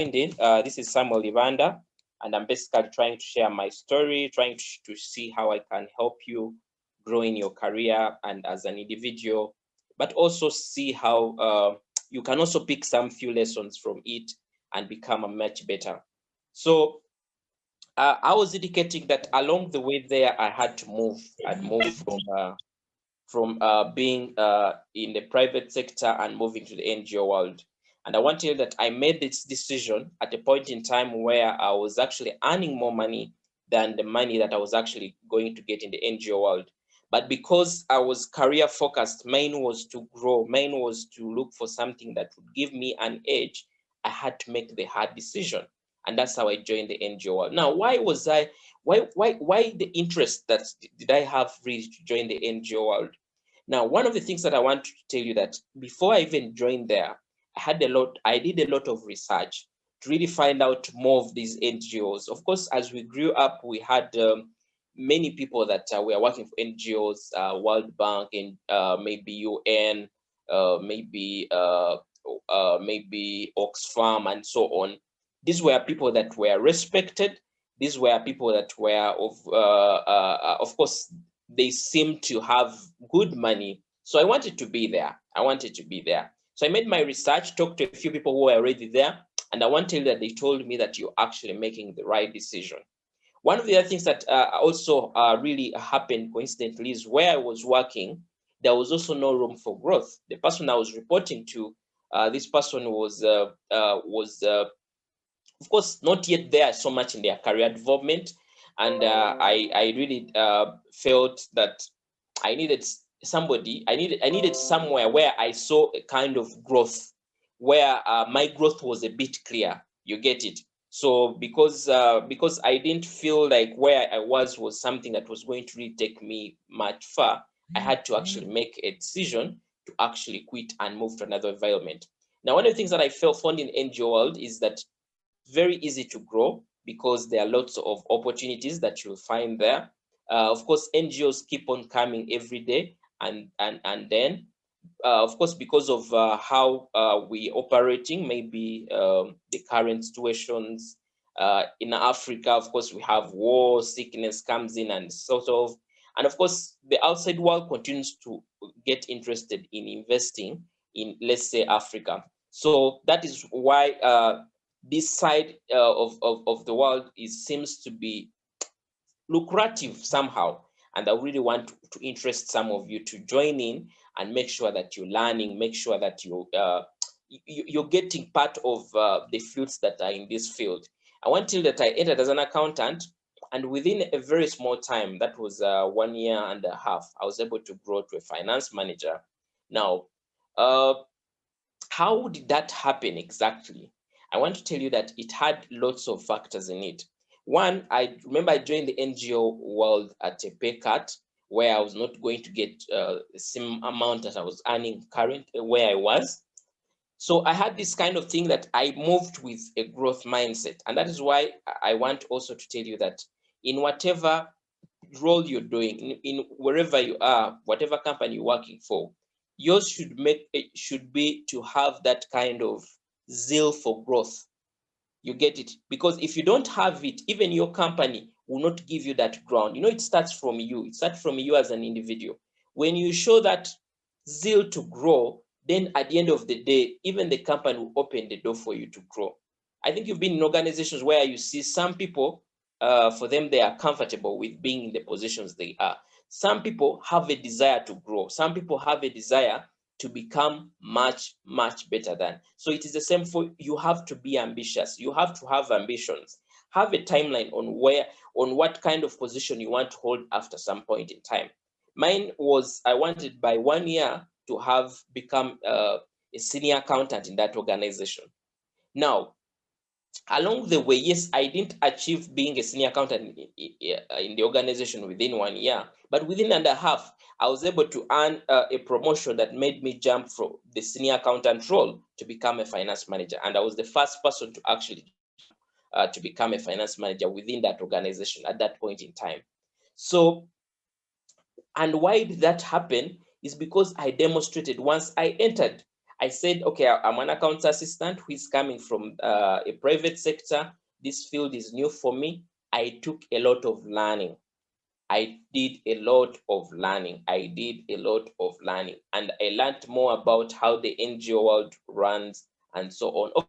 This is Samuel Ivanda, and I'm basically trying to share my story, trying to see how I can help you grow in your career and as an individual, but also see how you can also pick some few lessons from it and become a much better. So I was indicating that along the way there, I had to move. I'd moved from being in the private sector and moving to the NGO world. And I want to tell you that I made this decision at a point in time where I was actually earning more money than the money that I was actually going to get in the NGO world. But because I was career focused, mine was to grow, mine was to look for something that would give me an edge. I had to make the hard decision. And that's how I joined the NGO world. Now, why the interest that did I have really to join the NGO world? Now, one of the things that I want to tell you that before I even joined there, I did a lot of research to really find out more of these NGOs. Of course, as we grew up, we had many people that were working for NGOs, World Bank and maybe UN, maybe Oxfam and so on. These were people that were respected. These were people that were of course, they seem to have good money. So I wanted to be there. I wanted to be there. So I made my research, talked to a few people who were already there, and I want to tell you that they told me that you're actually making the right decision. One of the other things that also really happened coincidentally is where I was working, there was also no room for growth. The person I was reporting to, this person was of course not yet there so much in their career development, and I really felt that I needed somebody. I needed somewhere where I saw a kind of growth, where my growth was a bit clear. You get it? So because I didn't feel like where I was something that was going to really take me much far, I had to actually make a decision to actually quit and move to another environment. Now, one of the things that I found in NGO world is that very easy to grow because there are lots of opportunities that you'll find there. Of course, NGOs keep on coming every day, and then of course, because of how we operating, maybe the current situations in Africa, of course, we have war, sickness comes in and sort of, and of course, the outside world continues to get interested in investing in, let's say, Africa. So that is why this side of the world seems to be lucrative somehow. And I really want to interest some of you to join in and make sure that you're learning, make sure that you're getting part of the fruits that are in this field. I want to tell you that I entered as an accountant, and within a very small time, that was 1 year and a half, I was able to grow to a finance manager. Now, how did that happen exactly? I want to tell you that it had lots of factors in it. One, I remember I joined the NGO world at a pay cut where I was not going to get the same amount that I was earning currently where I was. So I had this kind of thing that I moved with a growth mindset. And that is why I want also to tell you that in whatever role you're doing, in wherever you are, whatever company you're working for, yours should be to have that kind of zeal for growth. You get it? Because if you don't have it, even your company will not give you that ground. You know, it starts from you. It starts from you as an individual. When you show that zeal to grow, then at the end of the day, even the company will open the door for you to grow. I think you've been in organizations where you see some people, for them, they are comfortable with being in the positions they are. Some people have a desire to grow. Some people have a desire to become much, much better than. So it is the same for you. Have to be ambitious. You have to have ambitions. Have a timeline on what kind of position you want to hold after some point in time. Mine was, I wanted by 1 year to have become a senior accountant in that organization. Now, along the way, yes, I didn't achieve being a senior accountant in the organization within 1 year, but within and a half, I was able to earn a promotion that made me jump from the senior accountant role to become a finance manager. And I was the first person to actually to become a finance manager within that organization at that point in time. So, and why did that happen is because I demonstrated once I entered, I said, okay, I'm an accounts assistant who is coming from a private sector. This field is new for me. I took a lot of learning. I did a lot of learning. And I learned more about how the NGO world runs and so on.